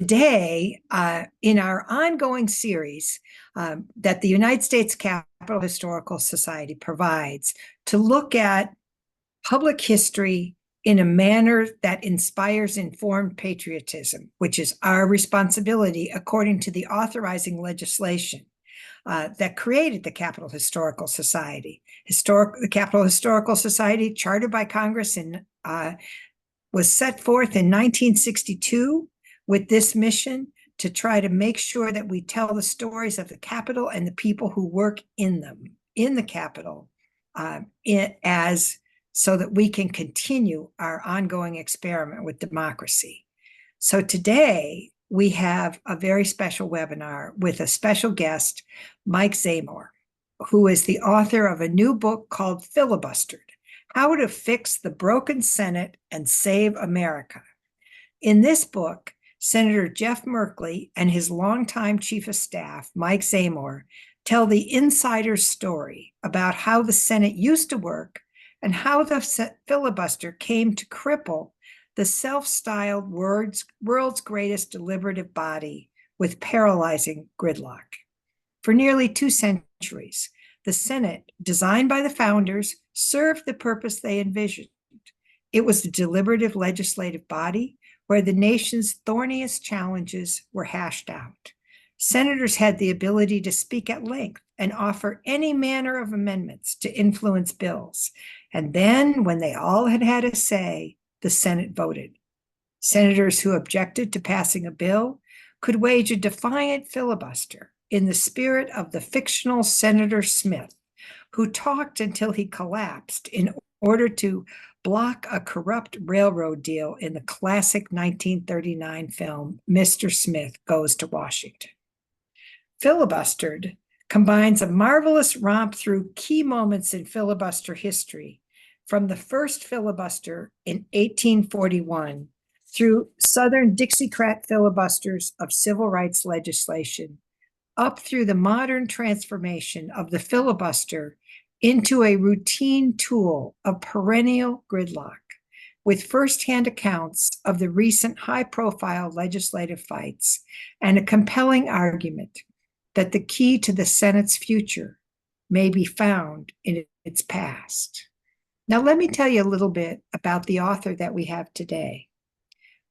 today, in our ongoing series that the United States Capitol Historical Society provides to look at public history in a manner that inspires informed patriotism, which is our responsibility according to the authorizing legislation that created the Capitol Historical Society. The Capitol Historical Society, chartered by Congress, was set forth in 1962 with this mission to try to make sure that we tell the stories of the Capitol and the people who work in the Capitol, so that we can continue our ongoing experiment with democracy. So today we have a very special webinar with a special guest, Mike Zamore, who is the author of a new book called Filibustered: How to Fix the Broken Senate and Save America. In this book, Senator Jeff Merkley and his longtime chief of staff, Mike Zamore, tell the insider's story about how the Senate used to work and how the filibuster came to cripple the self-styled world's greatest deliberative body with paralyzing gridlock. For nearly 2 centuries, the Senate, designed by the founders, served the purpose they envisioned. It was the deliberative legislative body where the nation's thorniest challenges were hashed out. Senators had the ability to speak at length and offer any manner of amendments to influence bills. And then, when they all had had a say, the Senate voted. Senators who objected to passing a bill could wage a defiant filibuster in the spirit of the fictional Senator Smith, who talked until he collapsed in order to block a corrupt railroad deal in the classic 1939 film, Mr. Smith Goes to Washington. Filibustered combines a marvelous romp through key moments in filibuster history, from the first filibuster in 1841 through Southern Dixiecrat filibusters of civil rights legislation, up through the modern transformation of the filibuster into a routine tool of perennial gridlock, with firsthand accounts of the recent high-profile legislative fights and a compelling argument that the key to the Senate's future may be found in its past. Now, let me tell you a little bit about the author that we have today.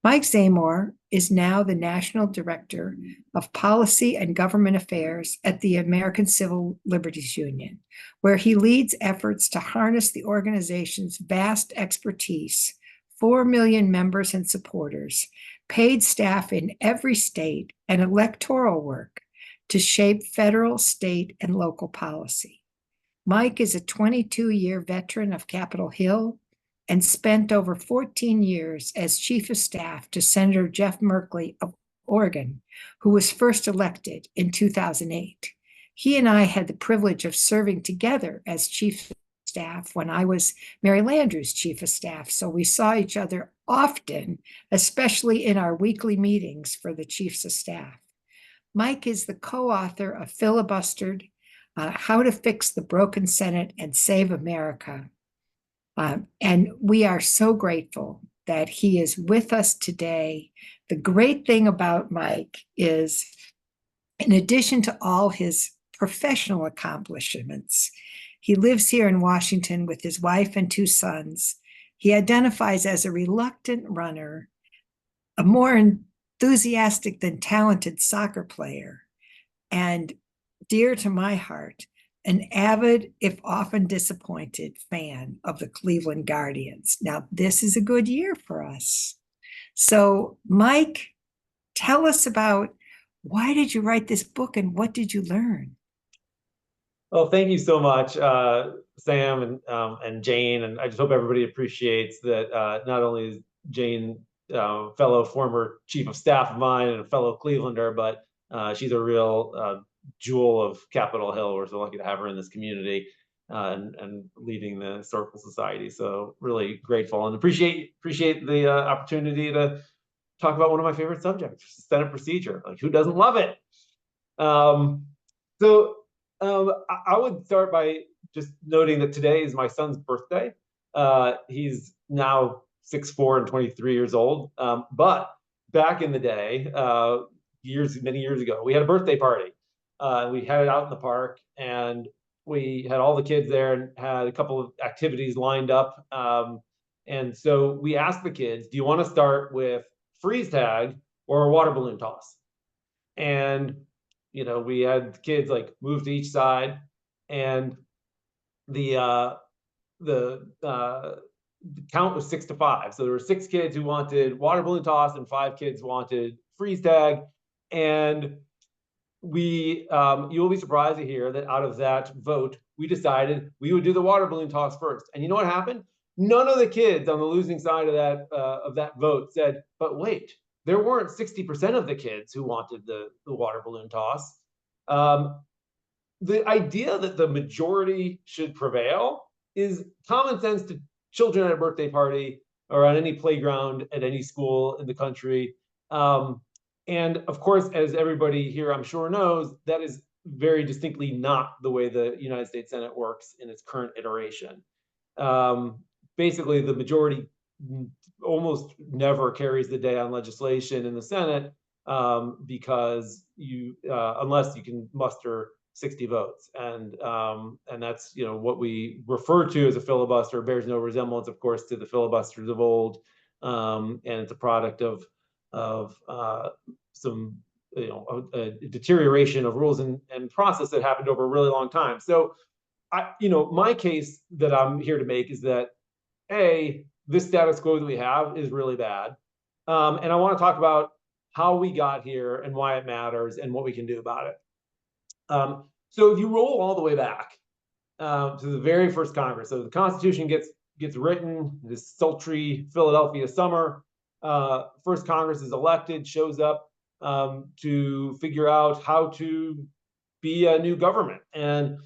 Mike Zamore is now the National Director of Policy and Government Affairs at the American Civil Liberties Union, where he leads efforts to harness the organization's vast expertise, 4 million members and supporters, paid staff in every state, and electoral work to shape federal, state, and local policy. Mike is a 22-year veteran of Capitol Hill and spent over 14 years as chief of staff to Senator Jeff Merkley of Oregon, who was first elected in 2008. He and I had the privilege of serving together as chief of staff when I was Mary Landrieu's chief of staff, so we saw each other often, especially in our weekly meetings for the chiefs of staff. Mike is the co-author of Filibustered: How to Fix the Broken Senate and Save America. And we are so grateful that he is with us today. The great thing about Mike is, in addition to all his professional accomplishments, he lives here in Washington with his wife and 2 sons. He identifies as a reluctant runner, a more enthusiastic than talented soccer player, and dear to my heart, an avid, if often disappointed, fan of the Cleveland Guardians. Now, this is a good year for us. So, Mike, tell us about, why did you write this book and what did you learn? Well, thank you so much, Sam and Jane. And I just hope everybody appreciates that not only is Jane fellow former chief of staff of mine and a fellow Clevelander, but she's a real jewel of Capitol Hill. We're so lucky to have her in this community and leading the Historical Society. So really grateful and appreciate the opportunity to talk about one of my favorite subjects, Senate procedure. Like, who doesn't love it? I would start by just noting that today is my son's birthday. He's now 6'4" and 23 years old. But back in the day, many years ago, we had a birthday party. We had it out in the park, and we had all the kids there and had a couple of activities lined up. And so we asked the kids, do you want to start with freeze tag or a water balloon toss? And, we had kids like move to each side, and the count was 6-5. So there were 6 kids who wanted water balloon toss and 5 kids wanted freeze tag. And you will be surprised to hear that out of that vote, we decided we would do the water balloon toss first. And you know what happened? None of the kids on the losing side of that vote said, but wait, there weren't 60% of the kids who wanted the water balloon toss. The idea that the majority should prevail is common sense to children at a birthday party or on any playground at any school in the country. And of course, as everybody here I'm sure knows, that is very distinctly not the way the United States Senate works in its current iteration. Basically, the majority almost never carries the day on legislation in the Senate, because unless you can muster 60 votes, and that's what we refer to as a filibuster. Bears no resemblance, of course, to the filibusters of old, and it's a product of some a deterioration of rules and process that happened over a really long time. So my case that I'm here to make is that this status quo that we have is really bad, and I want to talk about how we got here and why it matters and what we can do about it. So if you roll all the way back to the very first Congress, so the Constitution gets written this sultry Philadelphia summer. First Congress is elected, shows up to figure out how to be a new government, and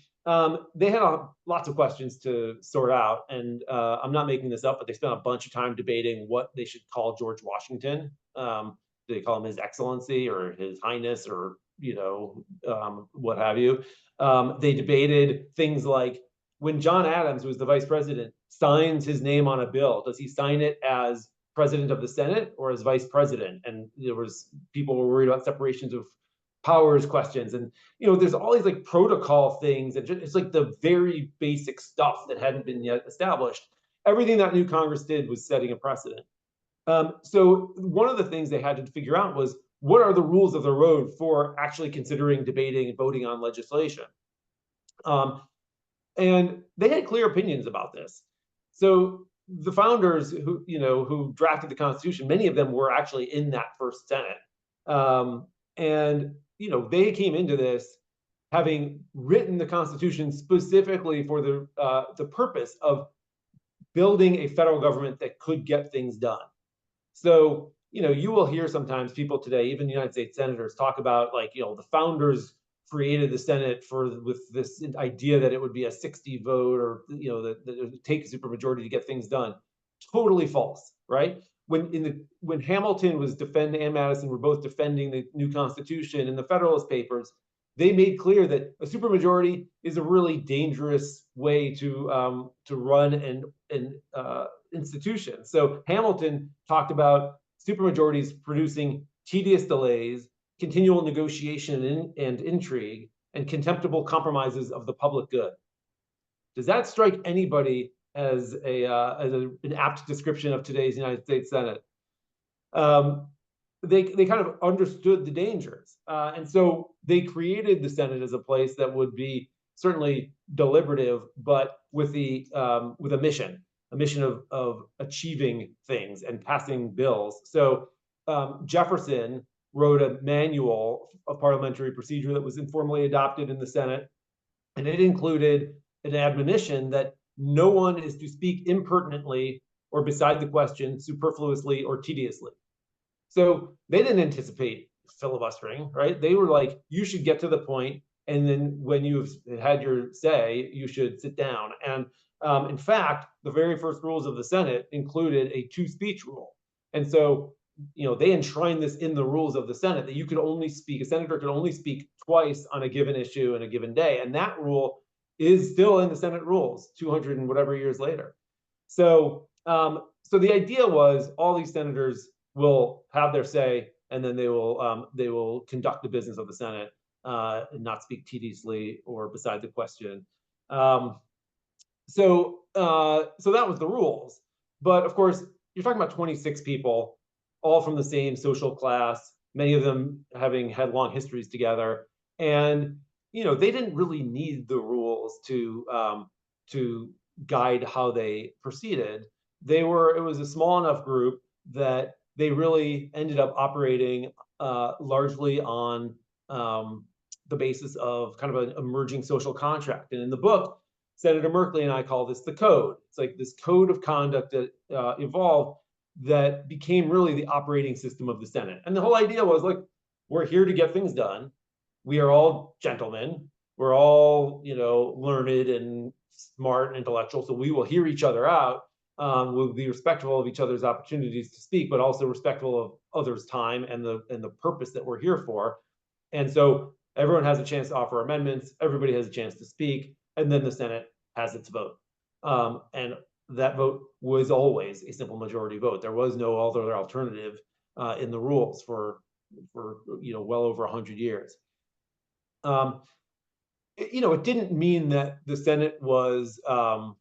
they had lots of questions to sort out. And I'm not making this up, but they spent a bunch of time debating what they should call George Washington. Do they call him His Excellency or His Highness or what have you? They debated things like, when John Adams, who was the vice president, signs his name on a bill, does he sign it as president of the Senate or as vice president? And people were worried about separations of powers questions. And, there's all these like protocol things, and it's like the very basic stuff that hadn't been yet established. Everything that new Congress did was setting a precedent. So one of the things they had to figure out was, what are the rules of the road for actually considering, debating, and voting on legislation? And they had clear opinions about this. So the founders who drafted the Constitution, many of them were actually in that first Senate. And they came into this having written the Constitution specifically for the purpose of building a federal government that could get things done. So, you will hear sometimes people today, even United States senators, talk about the founders created the Senate with this idea that it would be a 60 vote, or that it would take a supermajority to get things done. Totally false, right? When Hamilton was defending, and Madison were both defending the new Constitution in the Federalist Papers, they made clear that a supermajority is a really dangerous way to run an institution. So Hamilton talked about supermajorities producing tedious delays, continual negotiation and intrigue, and contemptible compromises of the public good. Does that strike anybody as an apt description of today's United States Senate? They kind of understood the dangers, and so they created the Senate as a place that would be certainly deliberative, but with a mission of achieving things and passing bills. So Jefferson wrote a manual of parliamentary procedure that was informally adopted in the Senate, and it included an admonition that no one is to speak impertinently or beside the question, superfluously or tediously. So they didn't anticipate filibustering, right? They were like, you should get to the point, and then when you've had your say, you should sit down. And in fact, the very first rules of the Senate included a two-speech rule. And so, they enshrined this in the rules of the Senate, that a senator could only speak twice on a given issue in a given day. And that rule is still in the Senate rules 200 and whatever years later. So, so the idea was, all these senators will have their say, and then they will conduct the business of the Senate and not speak tediously or beside the question. So that was the rules. But of course, you're talking about 26 people, all from the same social class, many of them having had long histories together, and they didn't really need the rules to guide how they proceeded. It was a small enough group that they really ended up operating largely on the basis of kind of an emerging social contract. And in the book, Senator Merkley and I call this the code. It's like this code of conduct that evolved that became really the operating system of the Senate. And the whole idea was, like, we're here to get things done. We are all gentlemen. We're all, learned and smart and intellectual. So we will hear each other out. We'll be respectful of each other's opportunities to speak, but also respectful of others' time and the purpose that we're here for. And so everyone has a chance to offer amendments. Everybody has a chance to speak, and then the Senate has its vote. And that vote was always a simple majority vote. There was no other alternative in the rules for well over 100 years. It didn't mean that the Senate was some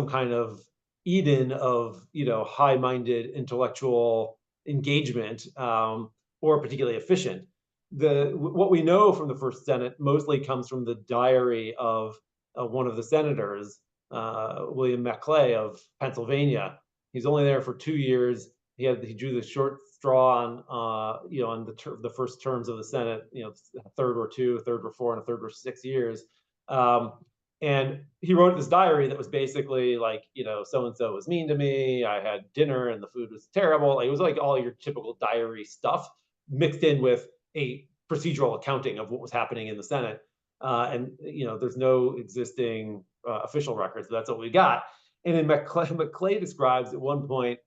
kind of Eden of high-minded intellectual engagement or particularly efficient. What we know from the first Senate mostly comes from the diary of one of the senators, William McClay of Pennsylvania. He's only there for 2 years. He drew the short straw on the first terms of the Senate. A third or two, a third or four, and a third or 6 years. And he wrote this diary that was basically like, so and so was mean to me. I had dinner and the food was terrible. It was like all your typical diary stuff mixed in with a procedural accounting of what was happening in the Senate. And there's no existing official records, so that's what we got. And then McClay describes at one point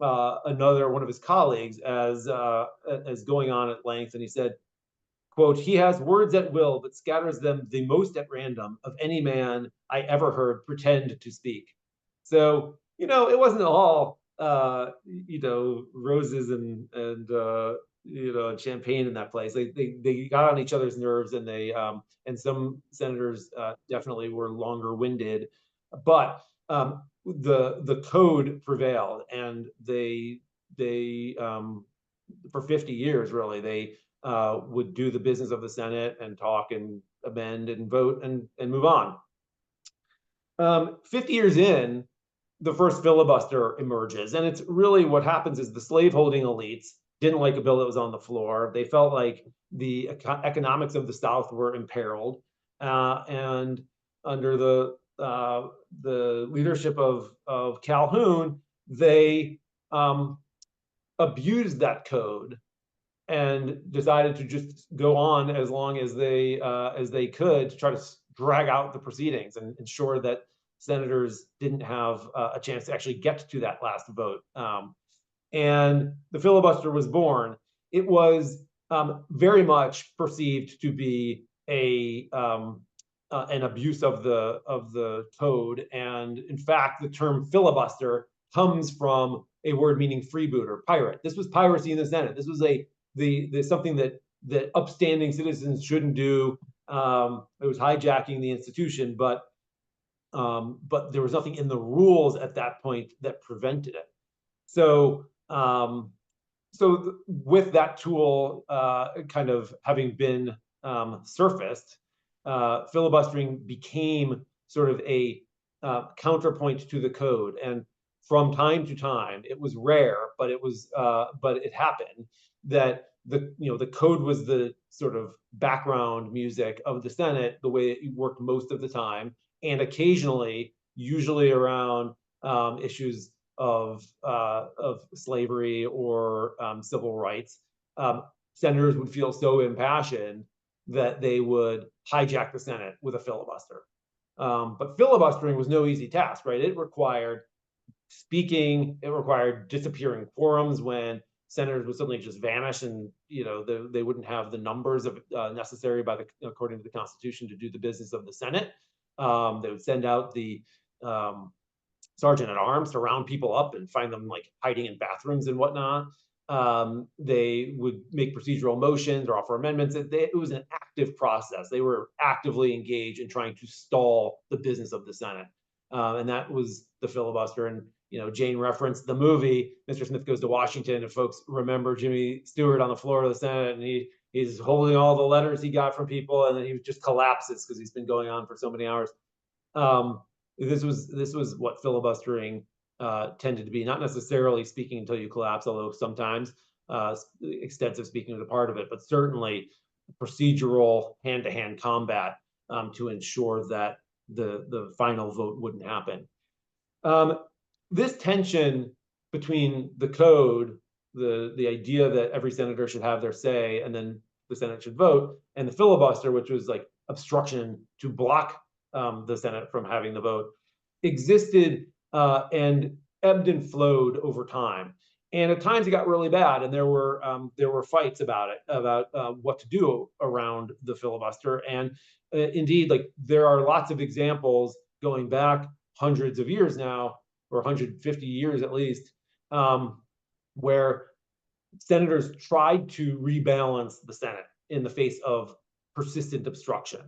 another one of his colleagues as going on at length, and he said, quote, "He has words at will, but scatters them the most at random of any man I ever heard pretend to speak." So, it wasn't all, roses and champagne in that place. They got on each other's nerves, and and some senators definitely were longer winded, but the code prevailed, and they for 50 years, really, they would do the business of the Senate and talk and amend and vote and move on. 50 years in, the first filibuster emerges, and it's really what happens is the slaveholding elites didn't like a bill that was on the floor. They felt like the economics of the South were imperiled, and under the leadership of Calhoun, they abused that code and decided to just go on as long as they could to try to drag out the proceedings and ensure that senators didn't have a chance to actually get to that last vote. And the filibuster was born. It was very much perceived to be an abuse of the code, and in fact, the term filibuster comes from a word meaning freeboot or pirate. This was piracy in the Senate. This was something that upstanding citizens shouldn't do. It was hijacking the institution, but there was nothing in the rules at that point that prevented it. So with that tool kind of having been surfaced, filibustering became sort of a counterpoint to the code. And from time to time, it was rare, but it happened that the code was the sort of background music of the Senate, the way it worked most of the time, and occasionally, usually around issues of slavery or civil rights, senators would feel so impassioned that they would hijack the Senate with a filibuster. But filibustering was no easy task, right? It required speaking. It required disappearing quorums when senators would suddenly just vanish, and they wouldn't have the numbers necessary according to the Constitution to do the business of the Senate. They would send out the sergeant at arms to round people up and find them like hiding in bathrooms and whatnot. They would make procedural motions or offer amendments. It was an active process. They were actively engaged in trying to stall the business of the Senate. And that was the filibuster. And, Jane referenced the movie, Mr. Smith Goes to Washington. If folks remember Jimmy Stewart on the floor of the Senate, and he's holding all the letters he got from people, and then he just collapses because he's been going on for so many hours. This was what filibustering tended to be, not necessarily speaking until you collapse, although sometimes extensive speaking was a part of it, but certainly procedural hand-to-hand combat to ensure that the final vote wouldn't happen. This tension between the code, the idea that every senator should have their say and then the Senate should vote, and the filibuster, which was like obstruction to block the Senate from having the vote, existed and ebbed and flowed over time. And at times it got really bad, and there were fights about it, about what to do around the filibuster. And indeed, like there are lots of examples going back hundreds of years now, or 150 years at least, where senators tried to rebalance the Senate in the face of persistent obstruction.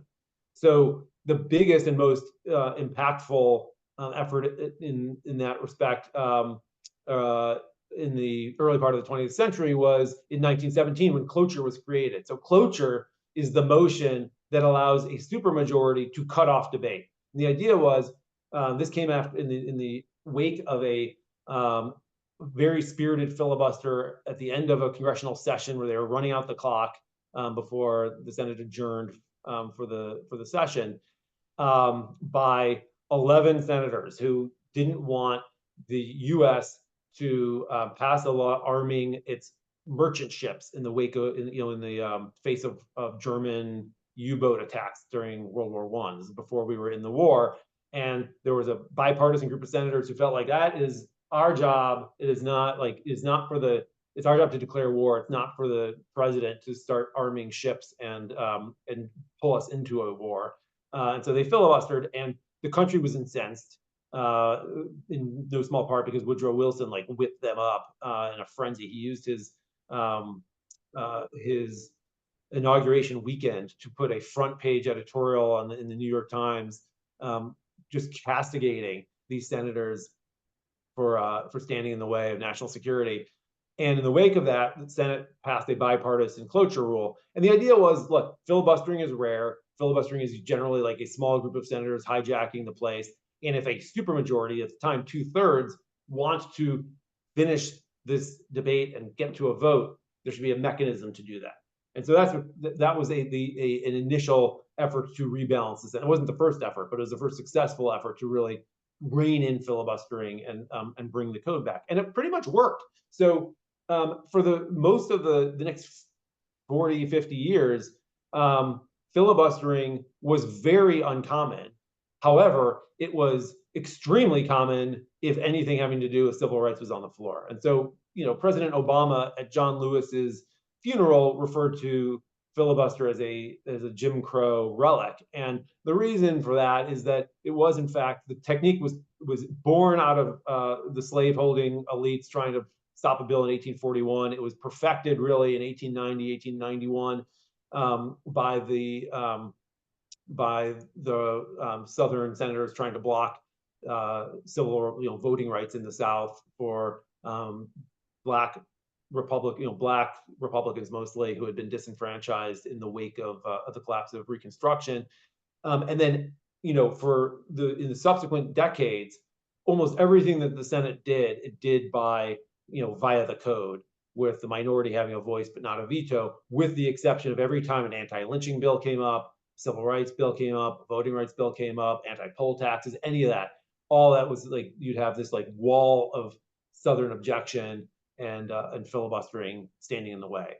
So the biggest and most impactful effort in that respect in the early part of the 20th century was in 1917 when cloture was created. So cloture is the motion that allows a supermajority to cut off debate. And the idea was this came after in the wake of a very spirited filibuster at the end of a congressional session where they were running out the clock before the Senate adjourned for the session by 11 senators who didn't want the U.S. to pass a law arming its merchant ships in the wake of, in the face of German U-boat attacks during World War I. This is before we were in the war, and there was a bipartisan group of senators who felt like that is our job. It is not like it's our job to declare war. It's not for the president to start arming ships and pull us into a war. And so they filibustered, and the country was incensed, in no small part because Woodrow Wilson like whipped them up in a frenzy. He used his inauguration weekend to put a front page editorial in the New York Times, just castigating these senators for standing in the way of national security. And in the wake of that, the Senate passed a bipartisan cloture rule. And the idea was, look, filibustering is rare. Filibustering is generally like a small group of senators hijacking the place. And if a supermajority, at the time 2/3, wants to finish this debate and get to a vote, there should be a mechanism to do that. And so that was an initial effort to rebalance this. And it wasn't the first effort, but it was the first successful effort to really rein in filibustering and bring the code back. And it pretty much worked. So for the most of the next 40, 50 years, filibustering was very uncommon. However, it was extremely common if anything having to do with civil rights was on the floor. And so, President Obama at John Lewis's funeral referred to filibuster as a Jim Crow relic. And the reason for that is that it was, in fact, the technique was born out of the slaveholding elites trying to stop a bill in 1841. It was perfected really in 1890, 1891 by the Southern senators trying to block civil, voting rights in the South for Black Republicans mostly, who had been disenfranchised in the wake of the collapse of Reconstruction. And then, in the subsequent decades, almost everything that the Senate did, it did by, via the code, with the minority having a voice but not a veto, with the exception of every time an anti-lynching bill came up, civil rights bill came up, voting rights bill came up, anti-poll taxes, any of that. All that was like, you'd have this like wall of Southern objection and filibustering standing in the way.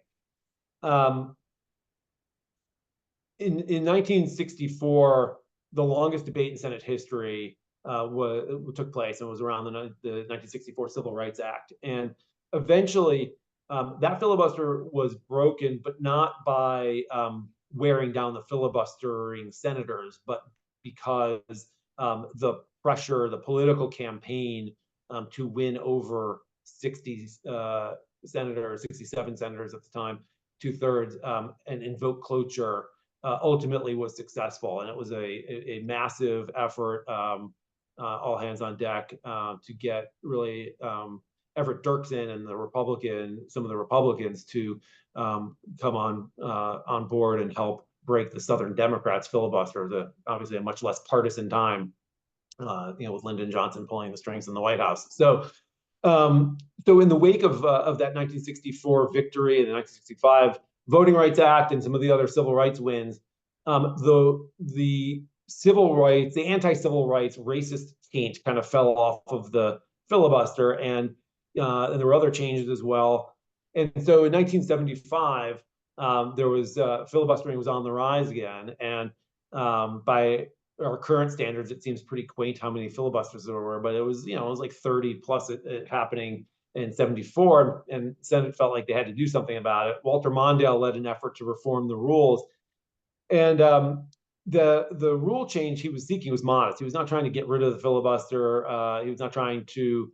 In 1964, the longest debate in Senate history took place, and was around the 1964 Civil Rights Act. And eventually, that filibuster was broken, but not by wearing down the filibustering senators, but because the pressure, the political campaign to win over 60 senators, 67 senators at the time, 2/3, and invoke cloture ultimately was successful. And it was a massive effort, all hands on deck, to get really Everett Dirksen and some of the Republicans to come on board and help break the Southern Democrats filibuster, obviously a much less partisan time, with Lyndon Johnson pulling the strings in the White House. So in the wake of that 1964 victory and the 1965 Voting Rights Act and some of the other civil rights wins, the civil rights, the anti-civil rights, racist taint kind of fell off of the filibuster, and there were other changes as well. And so in 1975, there was filibustering was on the rise again, and by our current standards, it seems pretty quaint how many filibusters there were, but it was like 30 plus it happening in 74, and the Senate felt like they had to do something about it. Walter Mondale led an effort to reform the rules, and the rule change he was seeking was modest. He was not trying to get rid of the filibuster. He was not trying to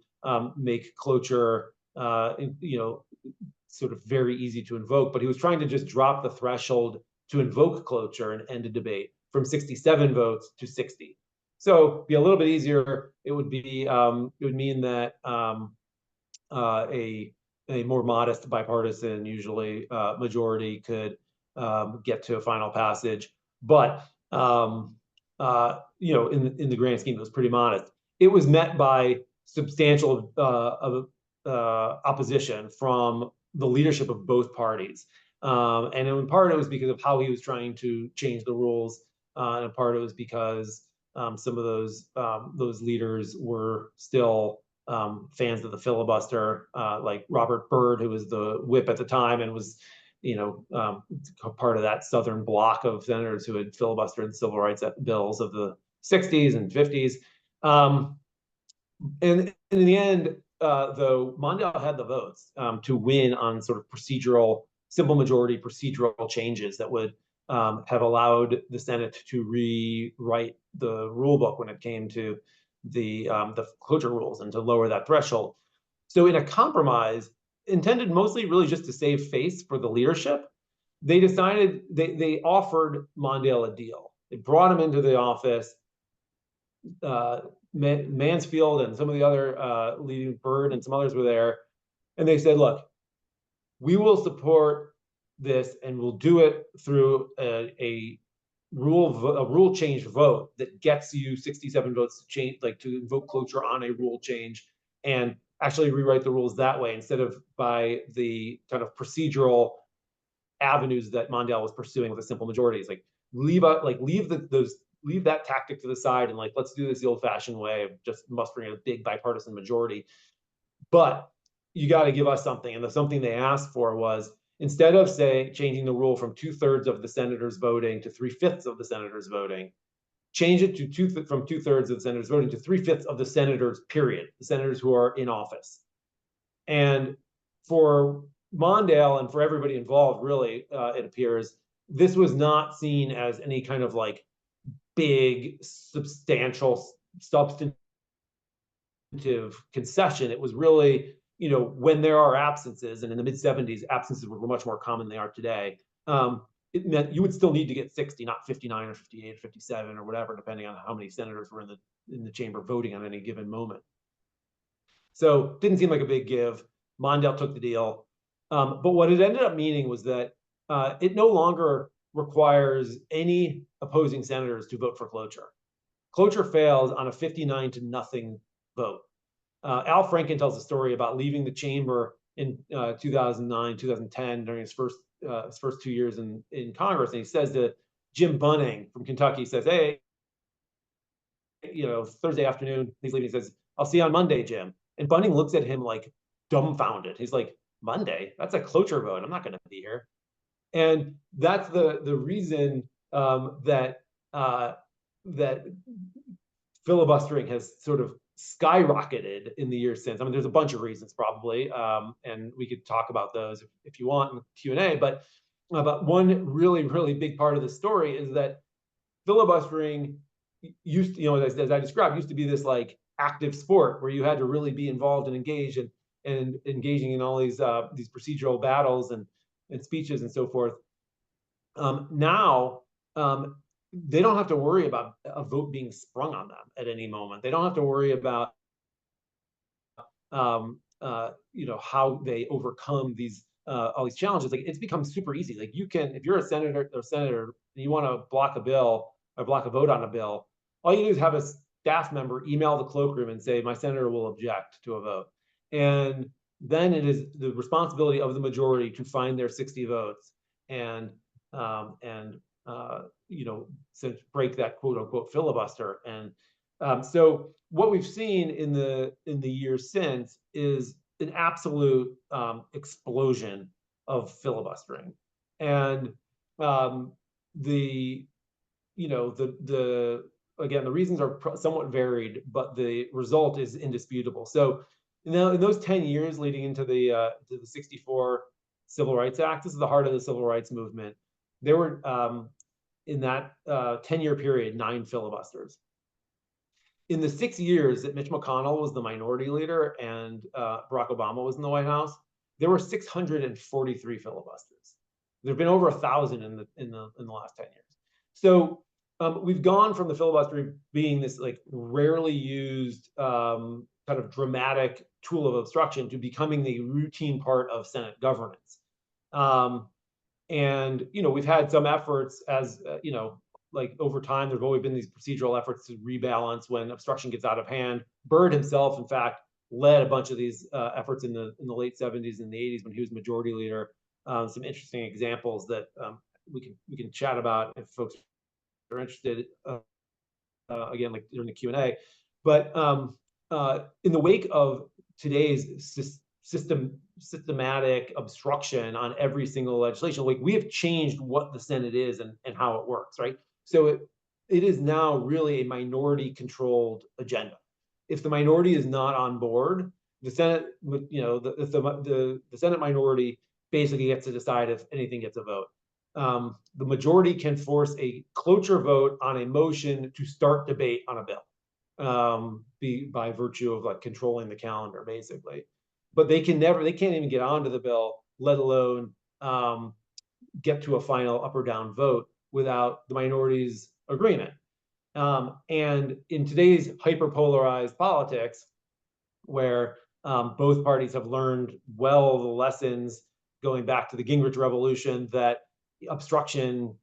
make cloture, sort of very easy to invoke, but he was trying to just drop the threshold to invoke cloture and end a debate from 67 votes to 60. So be a little bit easier. It would mean that a more modest bipartisan, usually majority, could get to a final passage. But in the grand scheme, it was pretty modest. It was met by substantial opposition from the leadership of both parties. And in part, it was because of how he was trying to change the rules. And in part, it was because some of those leaders were still fans of the filibuster, like Robert Byrd, who was the whip at the time and was, part of that Southern bloc of senators who had filibustered the civil rights bills of the 60s and 50s. And in the end, though, Mondale had the votes to win on sort of simple majority procedural changes that would have allowed the Senate to rewrite the rule book when it came to the cloture rules and to lower that threshold. So in a compromise intended mostly really just to save face for the leadership, they decided they offered Mondale a deal. They brought him into the office. Mansfield and some of the other leading Byrd and some others were there, and they said, look, we will support this and we'll do it through a rule change vote that gets you 67 votes to change, like to invoke cloture on a rule change and actually rewrite the rules that way instead of by the kind of procedural avenues that Mondale was pursuing with a simple majority. It's like leave that tactic to the side and let's do this the old-fashioned way of just mustering a big bipartisan majority. But you got to give us something, and the something they asked for was, instead of changing the rule from 2/3 of the senators voting to 3/5 of the senators voting, change it to from 2/3 of the senators voting to 3/5 of the senators, period, the senators who are in office. And for Mondale and for everybody involved, really, it appears, this was not seen as any kind of big, substantial, substantive concession. It was really, when there are absences, and in the mid-70s, absences were much more common than they are today. It meant you would still need to get 60, not 59 or 58 or 57 or whatever, depending on how many senators were in the chamber voting on any given moment. So didn't seem like a big give. Mondale took the deal. But what it ended up meaning was that it no longer requires any opposing senators to vote for cloture. Cloture fails on a 59-0 vote. Al Franken tells a story about leaving the chamber in 2009, 2010 during his first 2 years in Congress, and he says to Jim Bunning from Kentucky, he says, "Hey, Thursday afternoon, he's leaving. He says, 'I'll see you on Monday, Jim.'" And Bunning looks at him like dumbfounded. He's like, "Monday? That's a cloture vote. I'm not going to be here." And that's the reason that filibustering has sort of skyrocketed in the years since. I mean, there's a bunch of reasons probably, and we could talk about those if you want in the Q&A. But one really, really big part of the story is that filibustering, used, as I described, used to be this like active sport where you had to really be involved and engaged and engaging in all these procedural battles and speeches and so forth. Now, they don't have to worry about a vote being sprung on them at any moment. They don't have to worry about how they overcome these all these challenges. Like, it's become super easy. Like, you can, if you're a senator and you want to block a bill or block a vote on a bill, all you do is have a staff member email the cloakroom and say, my senator will object to a vote. And then it is the responsibility of the majority to find their 60 votes and break that quote unquote filibuster. And so what we've seen in the years since is an absolute explosion of filibustering, and again, the reasons are somewhat varied, but the result is indisputable. So in those 10 years leading into the 64 Civil Rights Act, this is the heart of the civil rights movement. There were in that 10-year period 9 filibusters. In the 6 years that Mitch McConnell was the minority leader and Barack Obama was in the White House, there were 643 filibusters. There have been over 1,000 in the last 10 years. So we've gone from the filibuster being this like rarely used kind of dramatic tool of obstruction to becoming the routine part of Senate governance. And we've had some efforts as like over time, there've always been these procedural efforts to rebalance when obstruction gets out of hand. Byrd himself, in fact, led a bunch of these efforts in the late 70s and the 80s when he was majority leader. Some interesting examples that we can chat about if folks are interested. Again, like during the Q&A. But in the wake of today's systematic obstruction on every single legislation, like, we have changed what the Senate is and how it works, right? So it is now really a minority controlled agenda. If the minority is not on board, the Senate would, the Senate minority basically gets to decide if anything gets a vote. The majority can force a cloture vote on a motion to start debate on a bill, by virtue of like controlling the calendar, basically. But they can't even get onto the bill, let alone get to a final up or down vote without the minority's agreement. And in today's hyperpolarized politics, where both parties have learned well the lessons going back to the Gingrich Revolution, that obstruction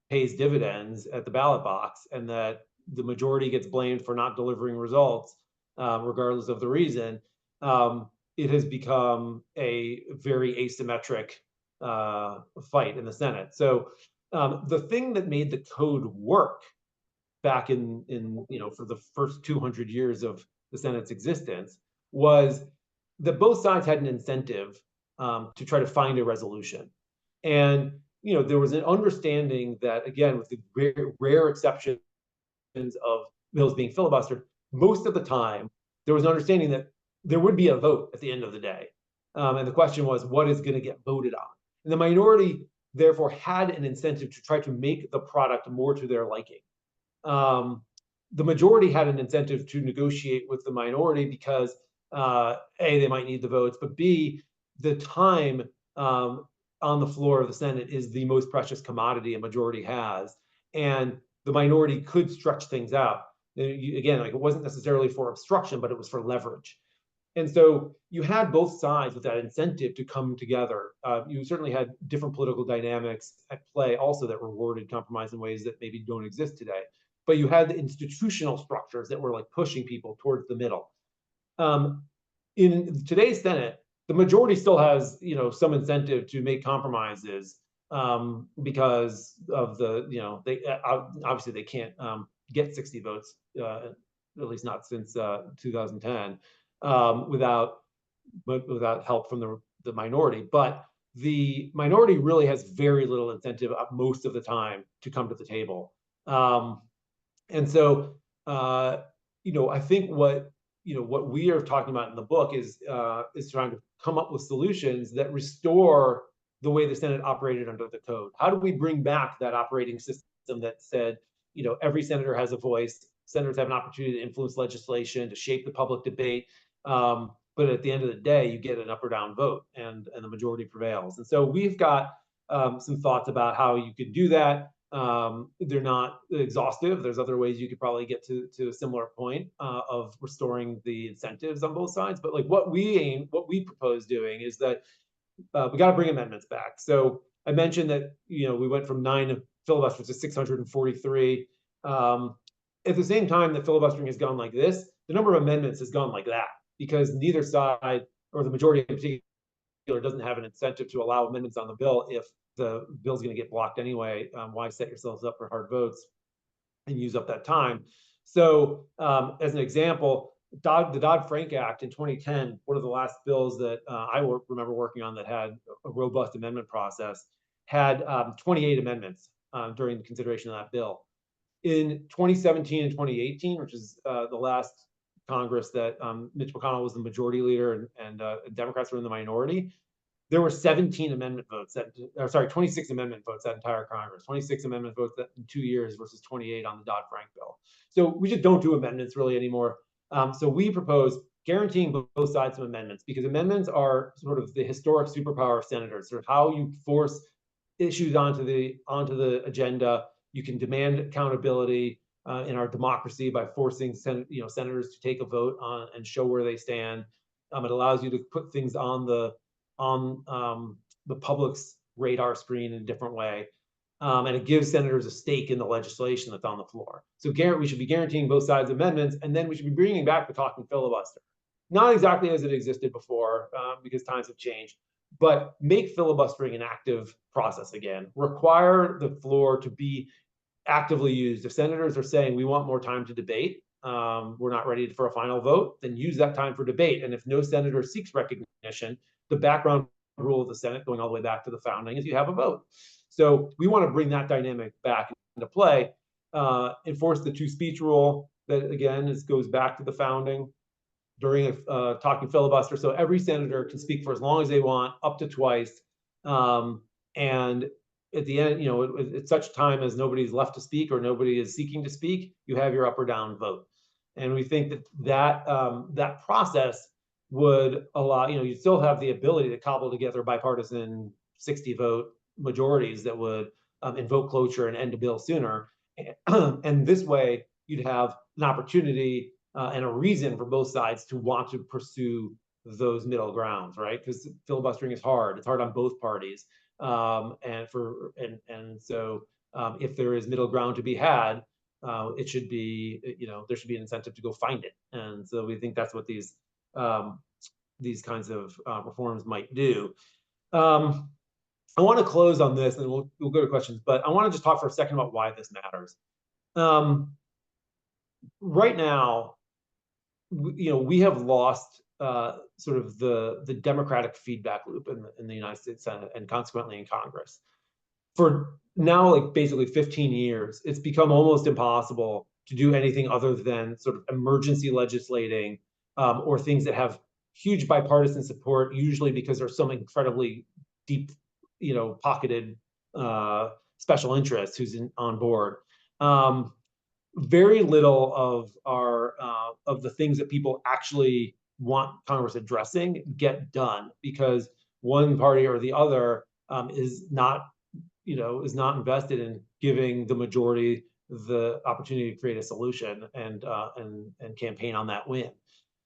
pays dividends at the ballot box, and that the majority gets blamed for not delivering results, regardless of the reason. It has become a very asymmetric fight in the Senate. So the thing that made the code work back in for the first 200 years of the Senate's existence was that both sides had an incentive to try to find a resolution. And there was an understanding that, again, with the rare exceptions of bills being filibustered, most of the time there was an understanding that there would be a vote at the end of the day. And the question was, what is going to get voted on? And the minority, therefore, had an incentive to try to make the product more to their liking. The majority had an incentive to negotiate with the minority because, A, they might need the votes, but B, the time on the floor of the Senate is the most precious commodity a majority has. And the minority could stretch things out. Again, like, it wasn't necessarily for obstruction, but it was for leverage. And so you had both sides with that incentive to come together. You certainly had different political dynamics at play also that rewarded compromise in ways that maybe don't exist today. But you had the institutional structures that were like pushing people towards the middle. In today's Senate, the majority still has some incentive to make compromises because of the they obviously they can't get 60 votes, at least not since 2010. Without help from the minority. But the minority really has very little incentive most of the time to come to the table. And so, I think what we are talking about in the book is trying to come up with solutions that restore the way the Senate operated under the code. How do we bring back that operating system that said, every senator has a voice, senators have an opportunity to influence legislation, to shape the public debate. But at the end of the day, you get an up or down vote, and the majority prevails. And so we've got some thoughts about how you could do that. They're not exhaustive. There's other ways you could probably get to a similar point of restoring the incentives on both sides. But like what we propose doing is that we got to bring amendments back. So I mentioned that we went from 9 filibusters to 643. At the same time that filibustering has gone like this, the number of amendments has gone like that, because neither side, or the majority in particular, doesn't have an incentive to allow amendments on the bill if the bill's going to get blocked anyway. Why set yourselves up for hard votes and use up that time? So as an example, the Dodd-Frank Act in 2010, one of the last bills that I remember working on that had a robust amendment process, had 28 amendments during the consideration of that bill. In 2017 and 2018, which is the last Congress that Mitch McConnell was the majority leader and Democrats were in the minority, there were 17 amendment votes, 26 amendment votes that entire Congress, 26 amendment votes that in 2 years versus 28 on the Dodd-Frank bill. So we just don't do amendments really anymore. So we propose guaranteeing both sides of amendments, because amendments are sort of the historic superpower of senators, sort of how you force issues onto the agenda. You can demand accountability in our democracy by forcing senators to take a vote on and show where they stand. It allows you to put things on the public's radar screen in a different way, and it gives senators a stake in the legislation that's on the floor. So we should be guaranteeing both sides amendments, and then we should be bringing back the talking filibuster, not exactly as it existed before, because times have changed, but make filibustering an active process again. Require the floor to be actively used. If senators are saying we want more time to debate, we're not ready for a final vote, then use that time for debate. And if no senator seeks recognition, the background rule of the Senate, going all the way back to the founding, is you have a vote. So we want to bring that dynamic back into play. Enforce the two-speech rule that, again, goes back to the founding during a talking filibuster. So every senator can speak for as long as they want, up to twice. And at the end, at such time as nobody's left to speak or nobody is seeking to speak, you have your up or down vote. And we think that process would allow, you still have the ability to cobble together bipartisan 60-vote majorities that would invoke cloture and end a bill sooner. And this way, you'd have an opportunity and a reason for both sides to want to pursue those middle grounds, right? Because filibustering is hard. It's hard on both parties. So if there is middle ground to be had, it should be, there should be an incentive to go find it. And so we think that's what these kinds of reforms might do. I want to close on this, and we'll go to questions, but I want to just talk for a second about why this matters. Right now, we have lost sort of the democratic feedback loop in the United States Senate and consequently in Congress. For now, like basically 15 years, it's become almost impossible to do anything other than sort of emergency legislating or things that have huge bipartisan support, usually because there's some incredibly deep, pocketed special interest who's on board. Very little of of the things that people actually want Congress addressing get done because one party or the other is not invested in giving the majority the opportunity to create a solution and campaign on that win.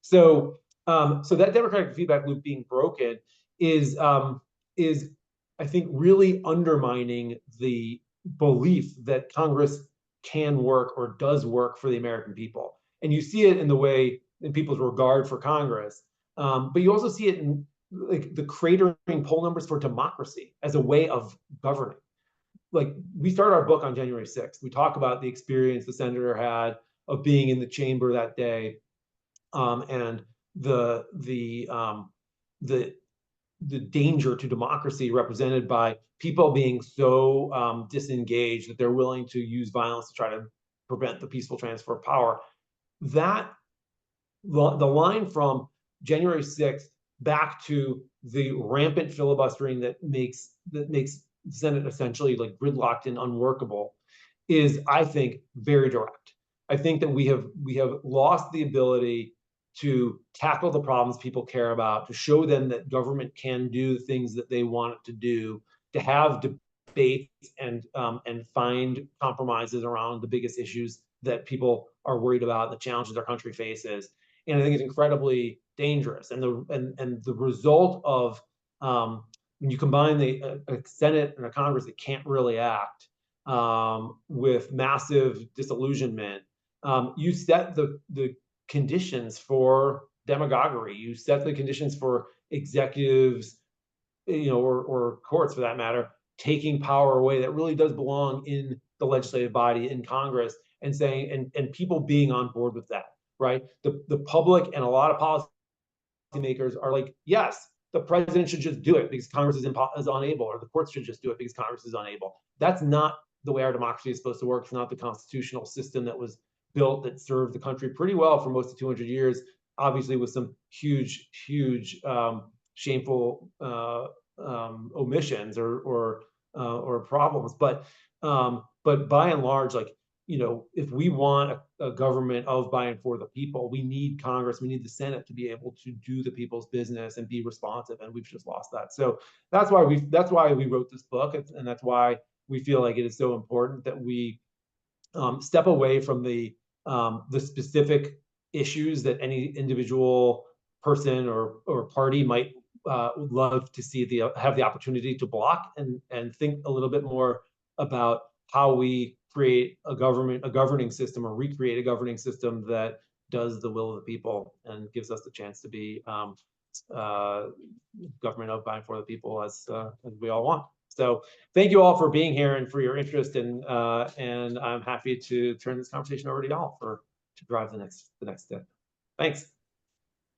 So that democratic feedback loop being broken is I think really undermining the belief that Congress can work or does work for the American people. And you see it in the way in people's regard for Congress, but you also see it in like the cratering poll numbers for democracy as a way of governing. Like we start our book on January 6th. We talk about the experience the senator had of being in the chamber that day, and the danger to democracy represented by people being so disengaged that they're willing to use violence to try to prevent the peaceful transfer of power. That the line from January 6th back to the rampant filibustering that makes the Senate essentially like gridlocked and unworkable is, I think, very direct. I think that we have lost the ability to tackle the problems people care about, to show them that government can do things that they want it to do, to have debates and find compromises around the biggest issues that people are worried about, the challenges our country faces. And I think it's incredibly dangerous. And the result of when you combine a Senate and a Congress that can't really act with massive disillusionment, you set the conditions for demagoguery. You set the conditions for executives, or courts for that matter, taking power away that really does belong in the legislative body, in Congress, and saying, and people being on board with that, right? The public and a lot of policymakers are like, yes, the president should just do it because Congress is unable, or the courts should just do it because Congress is unable. That's not the way our democracy is supposed to work. It's not the constitutional system that was built that served the country pretty well for most of 200 years, obviously with some huge, shameful omissions or problems. But by and large, like, if we want a government of, by, and for the people, we need Congress, we need the Senate to be able to do the people's business and be responsive, and we've just lost that. So that's why we wrote this book, and that's why we feel like it is so important that we step away from the specific issues that any individual person or party might love to see have the opportunity to block, and think a little bit more about how we create a governing system, or recreate a governing system that does the will of the people and gives us the chance to be government of, by, and for the people, as we all want. So thank you all for being here and for your interest, and I'm happy to turn this conversation over to y'all to drive the next step. Thanks.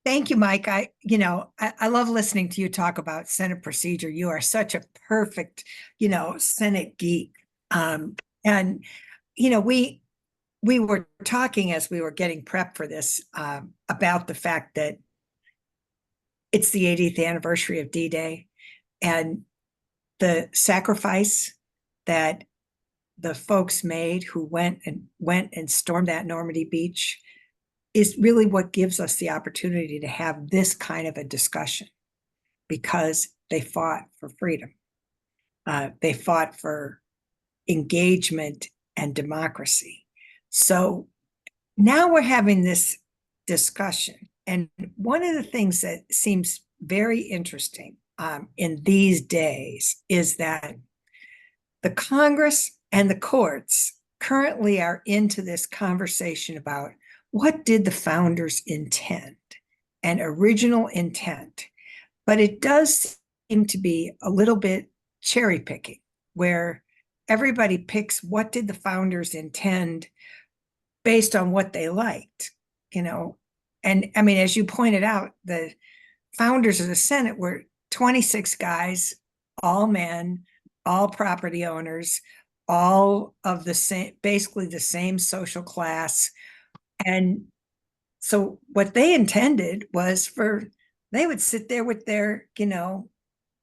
Thank you, Mike. I love listening to you talk about Senate procedure. You are such a perfect, Senate geek. And we were talking as we were getting prepped for this about the fact that it's the 80th anniversary of D-Day, and the sacrifice that the folks made who went and stormed that Normandy Beach is really what gives us the opportunity to have this kind of a discussion, because they fought for freedom. They fought for engagement and democracy. So now we're having this discussion. And one of the things that seems very interesting in these days is that the Congress and the courts currently are into this conversation about what did the founders intend, an original intent. But it does seem to be a little bit cherry picking, where everybody picks what did the founders intend based on what they liked, And I mean, as you pointed out, the founders of the Senate were 26 guys, all men, all property owners, all of the same, basically the same social class. And so what they intended was they would sit there with their,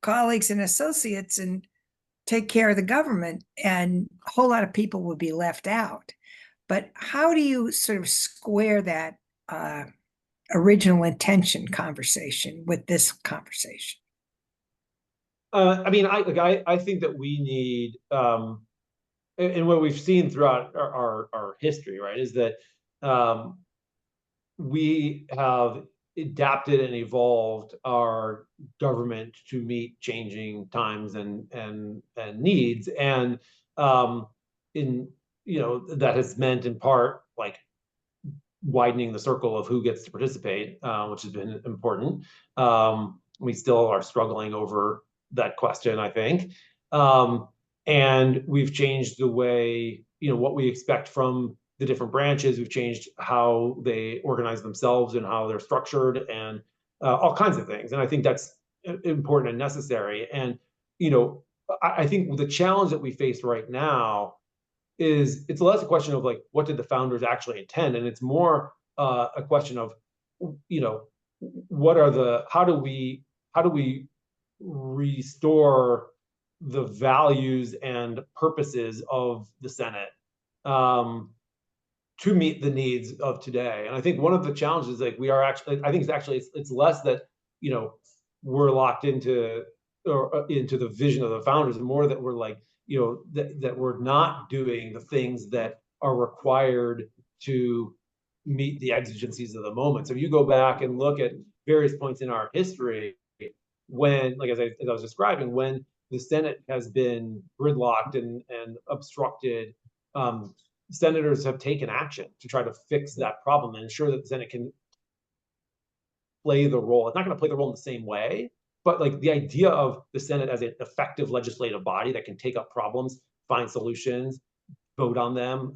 colleagues and associates and take care of the government, and a whole lot of people would be left out. But how do you sort of square that original intention conversation with this conversation? I mean, I think that we need, and what we've seen throughout our history, right, is that we have adapted and evolved our government to meet changing times and needs, and that has meant in part like widening the circle of who gets to participate, which has been important. We still are struggling over that question, I think. And we've changed the way, what we expect from the different branches. We've changed how they organize themselves and how they're structured, and all kinds of things. And I think that's important and necessary. And, I think the challenge that we face right now is it's less a question of like, what did the founders actually intend? And it's more a question of, how do we restore the values and purposes of the Senate? to meet the needs of today. And I think one of the challenges, like we are actually, I think it's less that, you know, we're locked into or into the vision of the founders, more that we're like, you know, that we're not doing the things that are required to meet the exigencies of the moment. So if you go back and look at various points in our history, when, like as I was describing, when the Senate has been gridlocked and obstructed, senators have taken action to try to fix that problem and ensure that the Senate can play the role. It's not going to play the role in the same way, but like the idea of the Senate as an effective legislative body that can take up problems, find solutions, vote on them,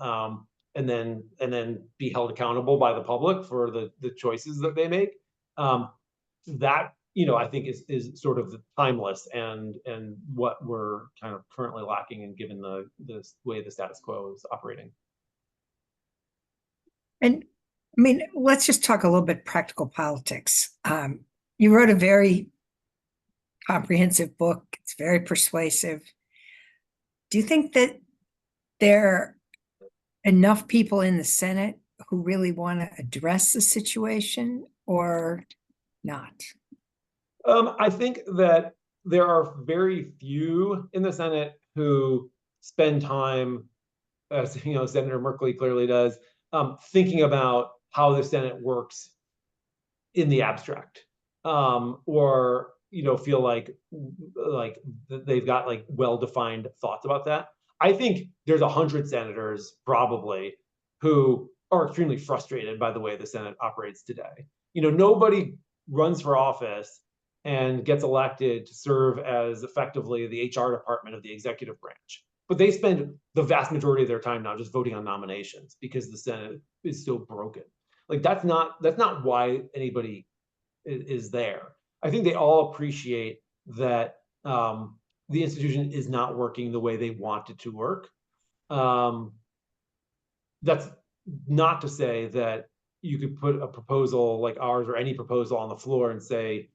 and then be held accountable by the public for the choices that they make. That, you know, I think is sort of timeless and what we're kind of currently lacking in given the way the status quo is operating. And I mean, let's just talk a little bit practical politics. You wrote a very comprehensive book. It's very persuasive. Do you think that there are enough people in the Senate who really want to address the situation or not? I think that there are very few in the Senate who spend time, as you know, Senator Merkley clearly does, thinking about how the Senate works in the abstract, or you know, feel like they've got like well-defined thoughts about that. I think there's 100 senators probably who are extremely frustrated by the way the Senate operates today. You know, nobody runs for office and gets elected to serve as effectively the HR department of the executive branch. But they spend the vast majority of their time now just voting on nominations because the Senate is so broken. Like that's not why anybody is there. I think they all appreciate that the institution is not working the way they want it to work. That's not to say that you could put a proposal like ours or any proposal on the floor and say,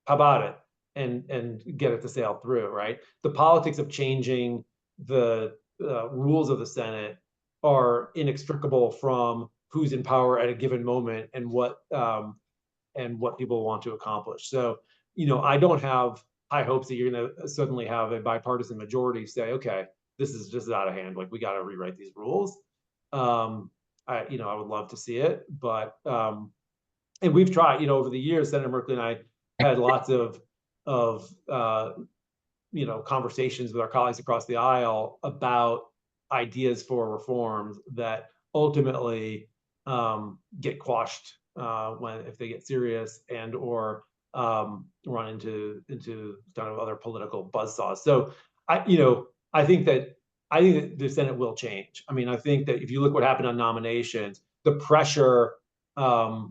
how about it? And get it to sail through, right? The politics of changing the rules of the Senate are inextricable from who's in power at a given moment and what people want to accomplish. So, you know, I don't have high hopes that you're going to suddenly have a bipartisan majority say, okay, this is just out of hand. Like we got to rewrite these rules. I would love to see it, but and we've tried, you know, over the years, Senator Merkley and I had lots of conversations with our colleagues across the aisle about ideas for reforms that ultimately get quashed if they get serious and or run into kind of other political buzzsaws. So I think that the Senate will change. I mean, I think that if you look what happened on nominations, the pressure, I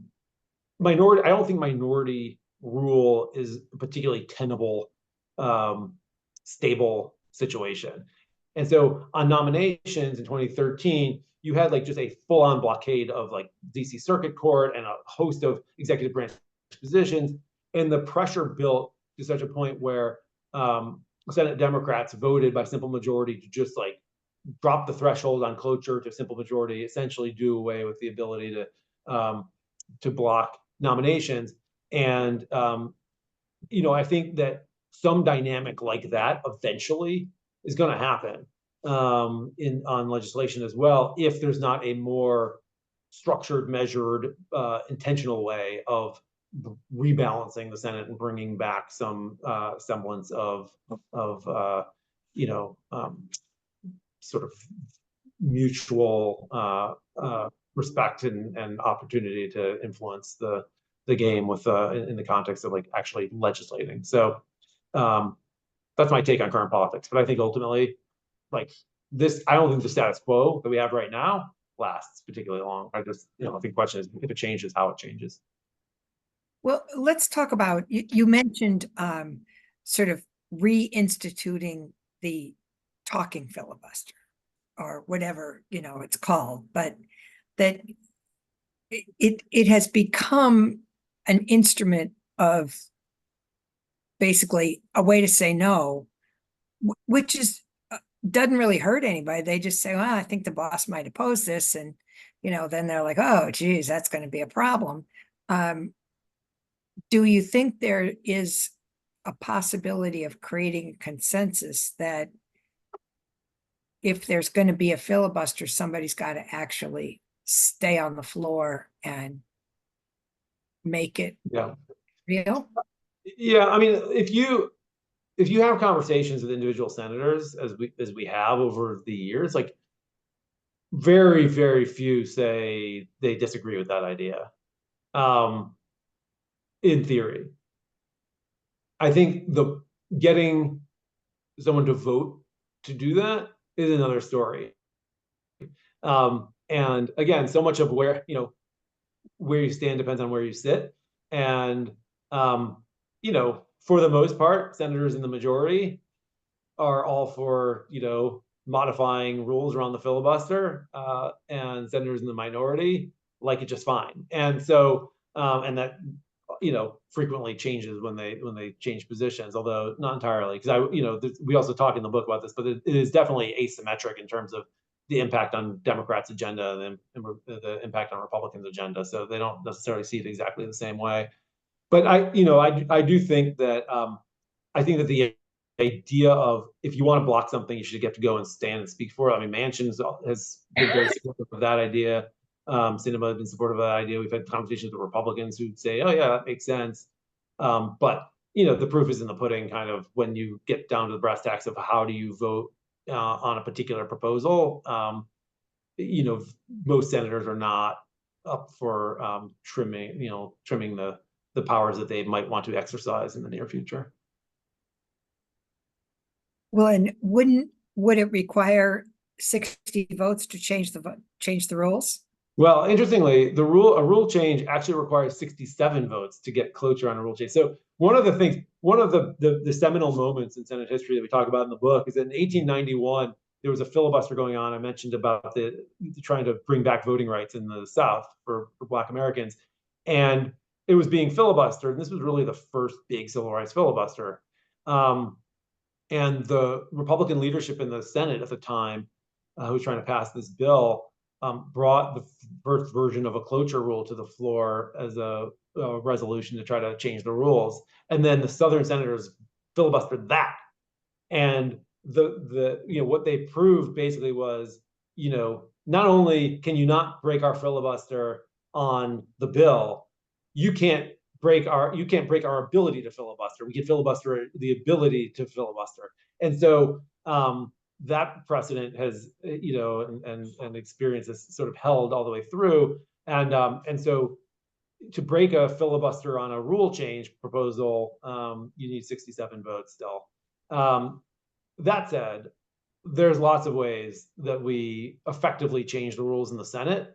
don't think minority rule is a particularly tenable, stable situation. And so on nominations in 2013, you had like just a full-on blockade of like DC Circuit Court and a host of executive branch positions. And the pressure built to such a point where Senate Democrats voted by simple majority to just like drop the threshold on cloture to simple majority, essentially do away with the ability to block nominations. And I think that some dynamic like that eventually is going to happen on legislation as well, if there's not a more structured, measured, intentional way of rebalancing the Senate and bringing back some semblance of sort of mutual respect and opportunity to influence the game with in the context of like actually legislating. So that's my take on current politics. But I think ultimately, like this, I don't think the status quo that we have right now lasts particularly long. I think the question is if it changes, how it changes. Well, let's talk about, you mentioned sort of reinstituting the talking filibuster or whatever, it's called, but that it has become an instrument of basically a way to say no, which is doesn't really hurt anybody. They just say, well, I think the boss might oppose this. And, then they're like, oh, geez, that's going to be a problem. Do you think there is a possibility of creating consensus that if there's going to be a filibuster, somebody's got to actually stay on the floor and make it real? Yeah, I mean, if you have conversations with individual senators, as we have over the years, like very, very few say they disagree with that idea. In theory, I think getting someone to vote to do that is another story. And again, so much of where you stand depends on where you sit. And for the most part, senators in the majority are all for modifying rules around the filibuster, and senators in the minority like it just fine. And so and that frequently changes when they change positions, although not entirely, because we also talk in the book about this, but it is definitely asymmetric in terms of the impact on Democrats' agenda and the impact on Republicans' agenda. So they don't necessarily see it exactly the same way. But I do think that I think that the idea of if you want to block something, you should get to go and stand and speak for it. I mean, Manchin has been very supportive of that idea. Sinema has been supportive of that idea. We've had conversations with Republicans who'd say, "Oh yeah, that makes sense." But the proof is in the pudding. Kind of when you get down to the brass tacks of how do you vote on a particular proposal. Most senators are not up for trimming the powers that they might want to exercise in the near future. Well, and would it require 60 votes to change the rules? Well, interestingly, a rule change actually requires 67 votes to get cloture on a rule change. So one of the seminal moments in Senate history that we talk about in the book is that in 1891, there was a filibuster going on. I mentioned about trying to bring back voting rights in the South for Black Americans. And it was being filibustered. And this was really the first big civil rights filibuster. And the Republican leadership in the Senate at the time, who was trying to pass this bill, brought the first version of a cloture rule to the floor as a resolution to try to change the rules. And then the Southern senators filibustered that. And what they proved basically was, not only can you not break our filibuster on the bill, you can't break our ability to filibuster. We can filibuster the ability to filibuster. And so that precedent has, and experience has sort of held all the way through. And so to break a filibuster on a rule change proposal, you need 67 votes still. That said, there's lots of ways that we effectively change the rules in the Senate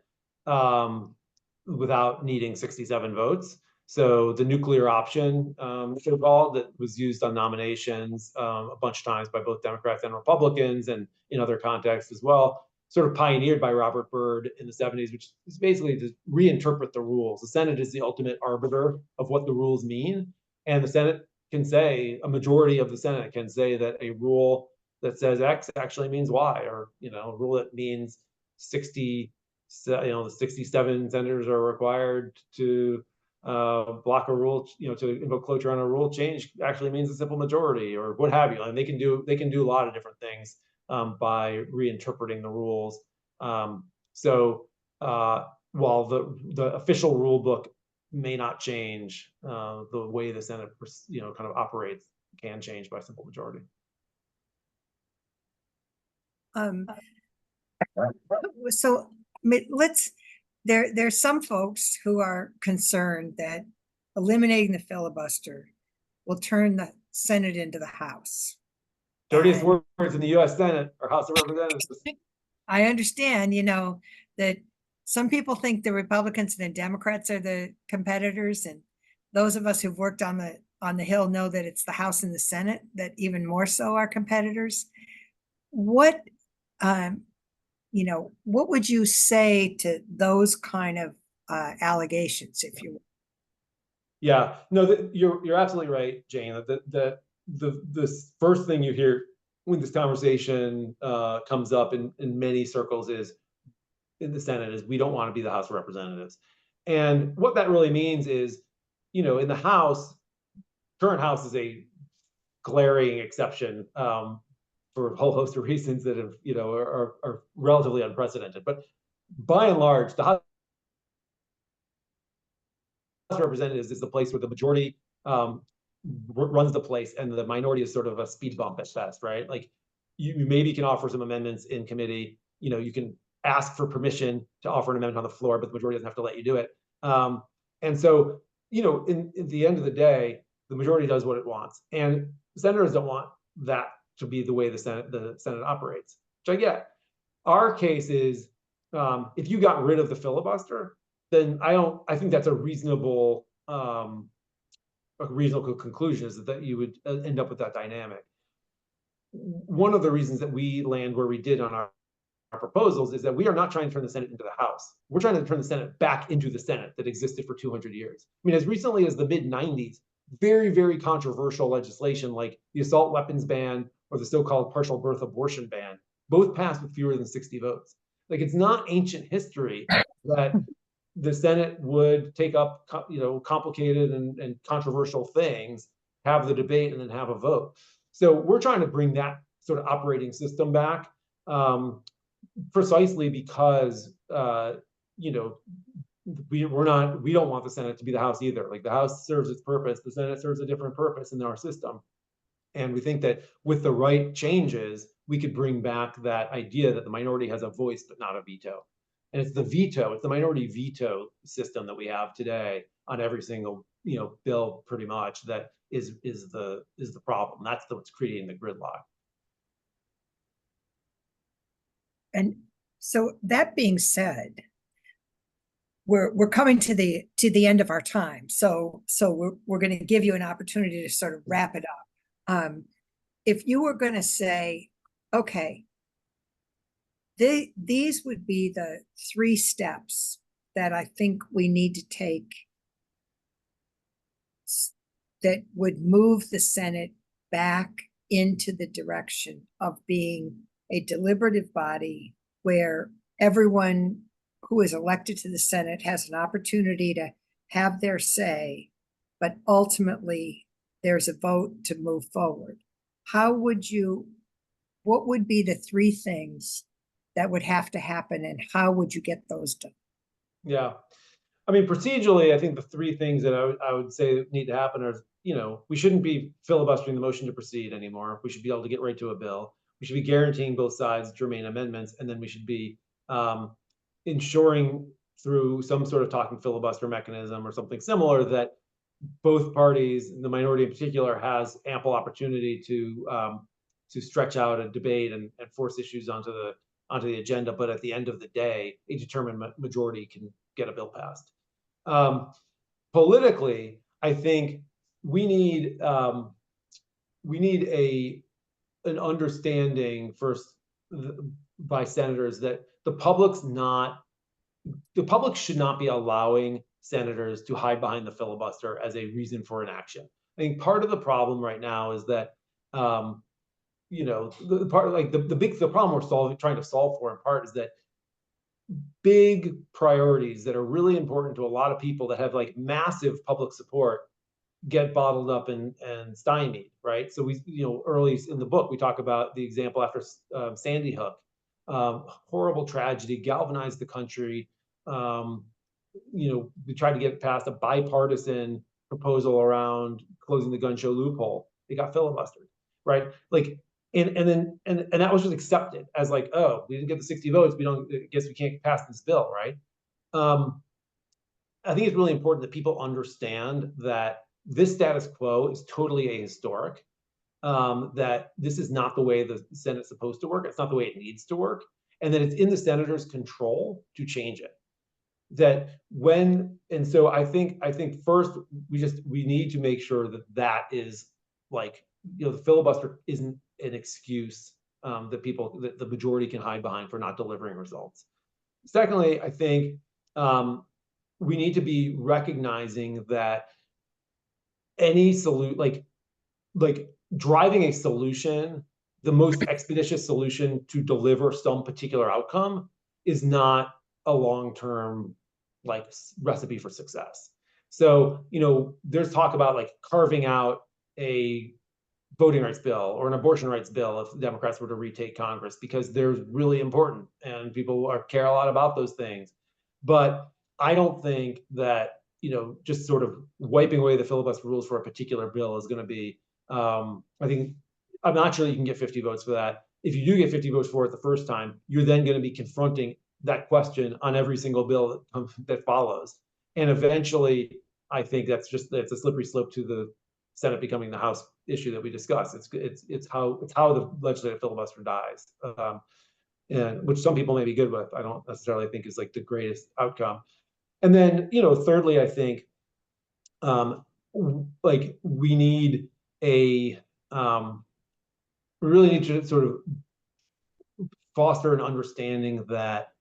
without needing 67 votes. So the nuclear option, so-called, that was used on nominations a bunch of times by both Democrats and Republicans, and in other contexts as well, sort of pioneered by Robert Byrd in the 70s, which is basically to reinterpret the rules. The Senate is the ultimate arbiter of what the rules mean, and the Senate can say, a majority of the Senate can say that a rule that says X actually means Y, or a rule that means 60, the 67 senators are required to block a rule, to invoke cloture on a rule change actually means a simple majority, or what have you. And they can do a lot of different things by reinterpreting the rules. So while the official rule book may not change, the way the Senate kind of operates can change by simple majority. So there's some folks who are concerned that eliminating the filibuster will turn the Senate into the House. Dirtiest words in the U.S. Senate or House of Representatives. I understand, that some people think the Republicans and the Democrats are the competitors, and those of us who've worked on the Hill know that it's the House and the Senate that even more so are competitors. What would you say to those kind of allegations, if you will? Yeah, no, you're absolutely right, Jane. The first thing you hear when this conversation comes up in many circles is in the Senate is we don't want to be the House of Representatives. And what that really means is, in the House, current House is a glaring exception for a whole host of reasons that have, are relatively unprecedented. But by and large, the House of Representatives is the place where the majority runs the place and the minority is sort of a speed bump at best, right? Like you maybe can offer some amendments in committee. You can ask for permission to offer an amendment on the floor, but the majority doesn't have to let you do it. And so, in the end of the day, the majority does what it wants, and senators don't want that to be the way the Senate operates, which I get. Our case is, if you got rid of the filibuster, then I think that's a reasonable conclusion is that you would end up with that dynamic. One of the reasons that we land where we did on our proposals is that we are not trying to turn the Senate into the House. We're trying to turn the Senate back into the Senate that existed for 200 years. I mean, as recently as the mid-90s, very, very controversial legislation like the assault weapons ban or the so-called partial birth abortion ban, both passed with fewer than 60 votes. Like, it's not ancient history that the Senate would take up, complicated and controversial things, have the debate, and then have a vote. So we're trying to bring that sort of operating system back, precisely because we don't want the Senate to be the House either. Like, the House serves its purpose, the Senate serves a different purpose in our system. And we think that with the right changes, we could bring back that idea that the minority has a voice but not a veto. And it's the minority veto system that we have today on every single bill, pretty much, that is the problem. That's what's creating the gridlock. And so that being said, we're coming to the end of our time. So we're going to give you an opportunity to sort of wrap it up. If you were going to say, okay, these would be the 3 steps that I think we need to take that would move the Senate back into the direction of being a deliberative body where everyone who is elected to the Senate has an opportunity to have their say, but ultimately there's a vote to move forward. What would be the 3 things that would have to happen, and how would you get those done? Yeah. I mean, procedurally, I think the 3 things that I would say need to happen are, we shouldn't be filibustering the motion to proceed anymore. We should be able to get right to a bill. We should be guaranteeing both sides germane amendments, and then we should be ensuring through some sort of talking filibuster mechanism or something similar that both parties, the minority in particular, has ample opportunity to stretch out a debate and force issues onto the agenda. But at the end of the day, a determined majority can get a bill passed. Politically, I think we need an understanding first by senators that the public should not be allowing senators to hide behind the filibuster as a reason for inaction. I think part of the problem right now is that the problem we're trying to solve for in part is that big priorities that are really important to a lot of people that have like massive public support get bottled up and stymied, right? So early in the book, we talk about the example after Sandy Hook, horrible tragedy, galvanized the country. We tried to get past a bipartisan proposal around closing the gun show loophole. It got filibustered, right? Like, and that was just accepted as like, oh, we didn't get the 60 votes. Guess we can't pass this bill, right? I think it's really important that people understand that this status quo is totally ahistoric, that this is not the way the Senate's supposed to work. It's not the way it needs to work, and that it's in the senators' control to change it. So I think first we need to make sure that is like, the filibuster isn't an excuse that the majority can hide behind for not delivering results. Secondly, I think we need to be recognizing that any like driving a solution the most expeditious solution to deliver some particular outcome is not a long-term like recipe for success. So, there's talk about like carving out a voting rights bill or an abortion rights bill if the Democrats were to retake Congress, because they're really important and people care a lot about those things. But I don't think that, just sort of wiping away the filibuster rules for a particular bill is going to be, I'm not sure you can get 50 votes for that. If you do get 50 votes for it the first time, you're then going to be confronting that question on every single bill that follows. And eventually, I think that's a slippery slope to the Senate becoming the House issue that we discussed. It's how the legislative filibuster dies, and which some people may be good with. I don't necessarily think is like the greatest outcome. And then, thirdly, I think like we need we really need to sort of foster an understanding that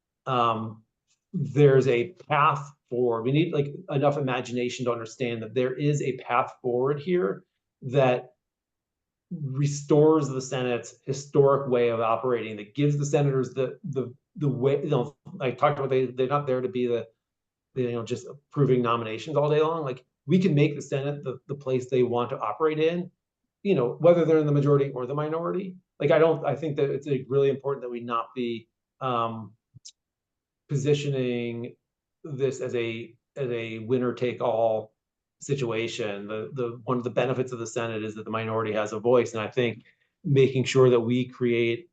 there's a path forward. We need like enough imagination to understand that there is a path forward here that restores the Senate's historic way of operating, that gives the senators the way, I talked about, they're not there to be just approving nominations all day long. Like, we can make the Senate the place they want to operate in, whether they're in the majority or the minority. Like, I think that it's really important that we not be positioning this as a winner take all situation. One of the benefits of the Senate is that the minority has a voice, and I think making sure that we create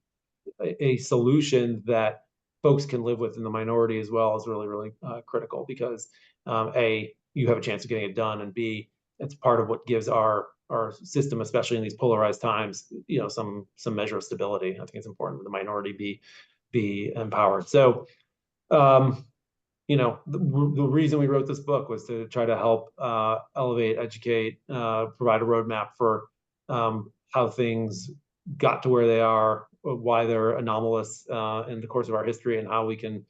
a solution that folks can live with in the minority as well is really, really critical, because A, you have a chance of getting it done, and B, it's part of what gives our system, especially in these polarized times, some measure of stability. I think it's important that the minority be empowered. So the reason we wrote this book was to try to help elevate, educate, provide a roadmap for how things got to where they are, why they're anomalous in the course of our history, and how we can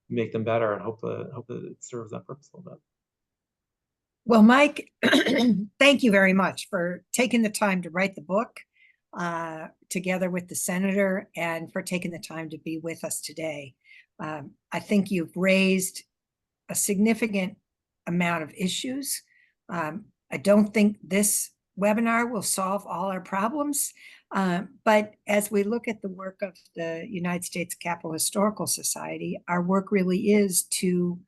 make them better, and hope that it serves that purpose a little bit. Well, Mike, thank you very much for taking the time to write the book together with the senator, and for taking the time to be with us today. I think you've raised a significant amount of issues. I don't think this webinar will solve all our problems, but as we look at the work of the United States Capitol Historical Society, our work really is to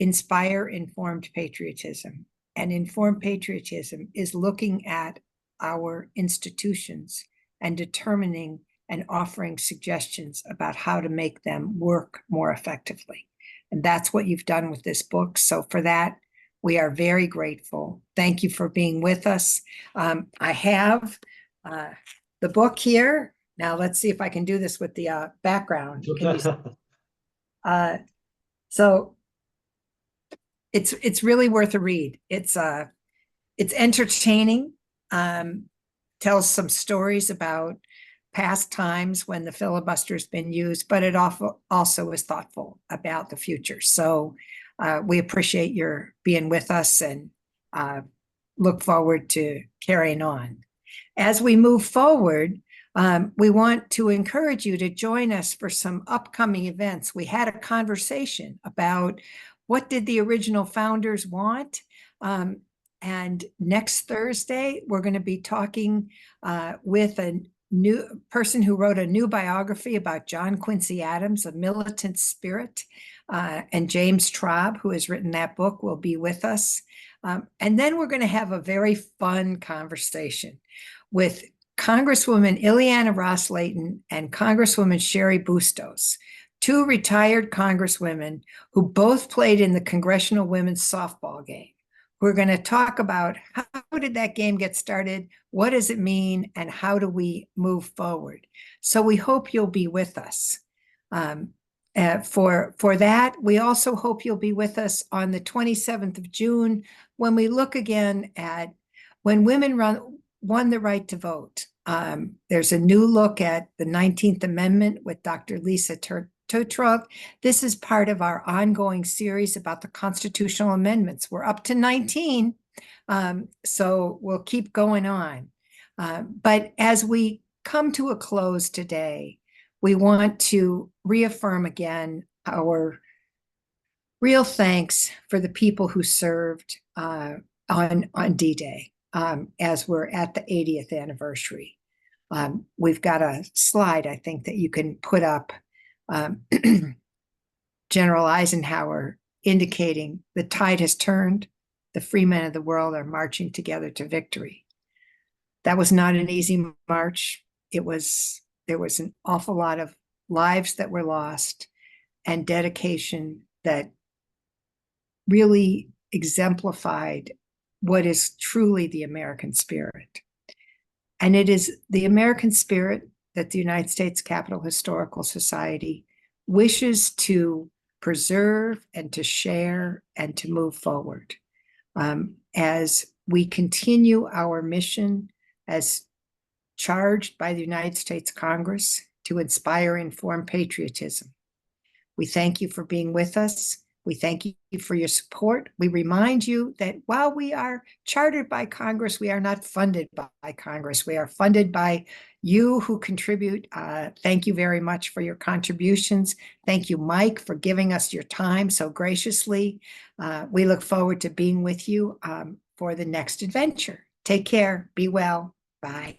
inspire informed patriotism. And informed patriotism is looking at our institutions and determining and offering suggestions about how to make them work more effectively. And that's what you've done with this book. So for that, we are very grateful. Thank you for being with us. I have the book here. Now let's see if I can do this with the background. So it's really worth a read. It's entertaining, tells some stories about past times when the filibuster's been used, but it also is thoughtful about the future. So we appreciate your being with us, and look forward to carrying on. As we move forward, we want to encourage you to join us for some upcoming events. We had a conversation about what did the original founders want? And next Thursday, we're going to be talking with a new person who wrote a new biography about John Quincy Adams, A Militant Spirit. And James Traub, who has written that book, will be with us. And then we're going to have a very fun conversation with Congresswoman Ileana Ros-Lehtinen and Congresswoman Cheri Bustos, two retired congresswomen who both played in the Congressional Women's Softball game. We're going to talk about how did that game get started, what does it mean, and how do we move forward. So we hope you'll be with us. For that, we also hope you'll be with us on the 27th of June when we look again at when women won the right to vote. There's a new look at the 19th Amendment with Dr. Lisa Tetrault. This is part of our ongoing series about the constitutional amendments. We're up to 19, so we'll keep going on. But as we come to a close today, we want to reaffirm again our real thanks for the people who served on D-Day as we're at the 80th anniversary. We've got a slide, I think, that you can put up. General Eisenhower indicating the tide has turned, the free men of the world are marching together to victory. That was not an easy march. There was an awful lot of lives that were lost and dedication that really exemplified what is truly the American spirit. And it is the American spirit that the United States Capitol Historical Society wishes to preserve and to share and to move forward. As we continue our mission as charged by the United States Congress to inspire and inform patriotism. We thank you for being with us. We thank you for your support. We remind you that while we are chartered by Congress, we are not funded by Congress. We are funded by you who contribute. Thank you very much for your contributions. Thank you, Mike, for giving us your time so graciously. We look forward to being with you for the next adventure. Take care. Be well. Bye.